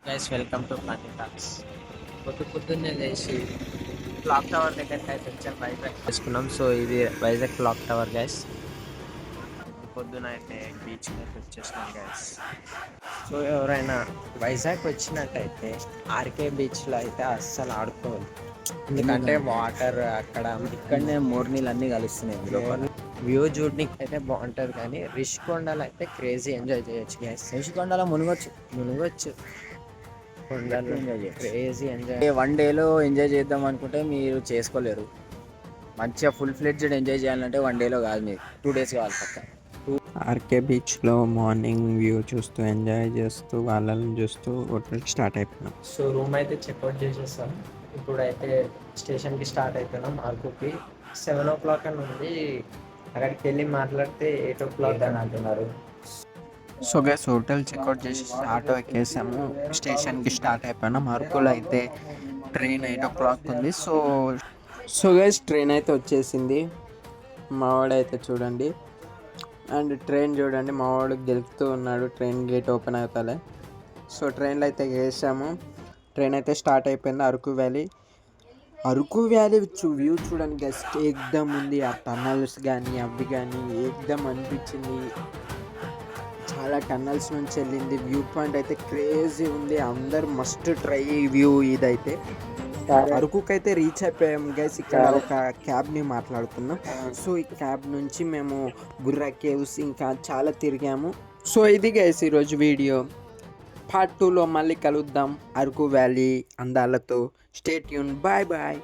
Guys welcome to plenty talks. పొద్దున్నే లేచి clock tower దగ్గరికి అయితే వచ్చాను. వైజాగ్ చేసుకున్నాం. సో ఇది వైజాగ్ క్లాక్ టవర్ గైస్. పొద్దున అయితే బీచ్ అయితే వచ్చేసినాం గైస్. సో ఎవరైనా వైజాగ్ వచ్చినట్టయితే ఆర్కే బీచ్లో అయితే అస్సలు ఆడుకోవాలి. ఎందుకంటే వాటర్ అక్కడ ఇక్కడనే మోర్నీళ్ళు అన్నీ కలుస్తున్నాయి. వ్యూ చూడడానికి అయితే బాగుంటుంది, కానీ రిషికొండలో అయితే క్రేజీ ఎంజాయ్ చేయొచ్చు గైస్. రిషికొండలో మునగొచ్చు కొండలు క్రేజీ ఎంజాయ్. వన్ డేలో ఎంజాయ్ చేద్దాం అనుకుంటే మీరు చేసుకోలేరు. మంచిగా ఫుల్ ఫ్లెడ్జ్డ్ ఎంజాయ్ చేయాలంటే వన్ డేలో కాదు, మీరు 2 days కావాలి పక్క. ఆర్కే బీచ్లో మార్నింగ్ వ్యూ చూస్తూ ఎంజాయ్ చేస్తూ వాళ్ళని చూస్తూ హోటల్కి స్టార్ట్ అయిపోయినాం. సో రూమ్ అయితే చెక్అవుట్ చేసేస్తాం. ఇప్పుడు అయితే స్టేషన్కి స్టార్ట్ అయిపోయినాం. అరకుకి 7 o'clock అని ఉంది. అక్కడికి వెళ్ళి మాట్లాడితే 8 o'clock అని అంటున్నారు. సో గైస్ హోటల్ చెక్అవుట్ చేసి ఆటో ఎక్కేసాము, స్టేషన్కి స్టార్ట్ అయిపోయినాం. అరకులో అయితే ట్రైన్ 8 o'clock ఉంది. సో గైస్ ట్రైన్ అయితే వచ్చేసింది. మావాడైతే చూడండి, అండ్ ట్రైన్ చూడండి, మావాడు గెలుపుతూ ఉన్నాడు. ట్రైన్ గేట్ ఓపెన్ అవుతాలే. సో ట్రైన్లో అయితే వేసాము. ట్రైన్ అయితే స్టార్ట్ అయిపోయింది. అరకు వ్యాలీ వ్యూ చూడండి గైస్, ఏకదమ్ ఉంది. ఆ టన్నల్స్ కానీ అవి కానీ ఏకదమ్ అనిపించింది. చాలా టన్నల్స్ నుంచి వెళ్ళింది. వ్యూ పాయింట్ అయితే క్రేజీ ఉంది. అందరు మస్ట్ ట్రై వ్యూ ఇదైతే. అరకుకి అయితే రీచ్ అయిపోయాం గైస్. ఇక్కడ ఒక క్యాబ్ని మాట్లాడుకున్నాం. సో ఈ క్యాబ్ నుంచి మేము బుర్రా కేవ్స్ ఇంకా చాలా తిరిగాము. సో ఇది గైస్ ఈరోజు వీడియో. పార్ట్ 2లో మళ్ళీ కలుద్దాం అరకు వ్యాలీ అందాలతో. Stay tune. Bye bye.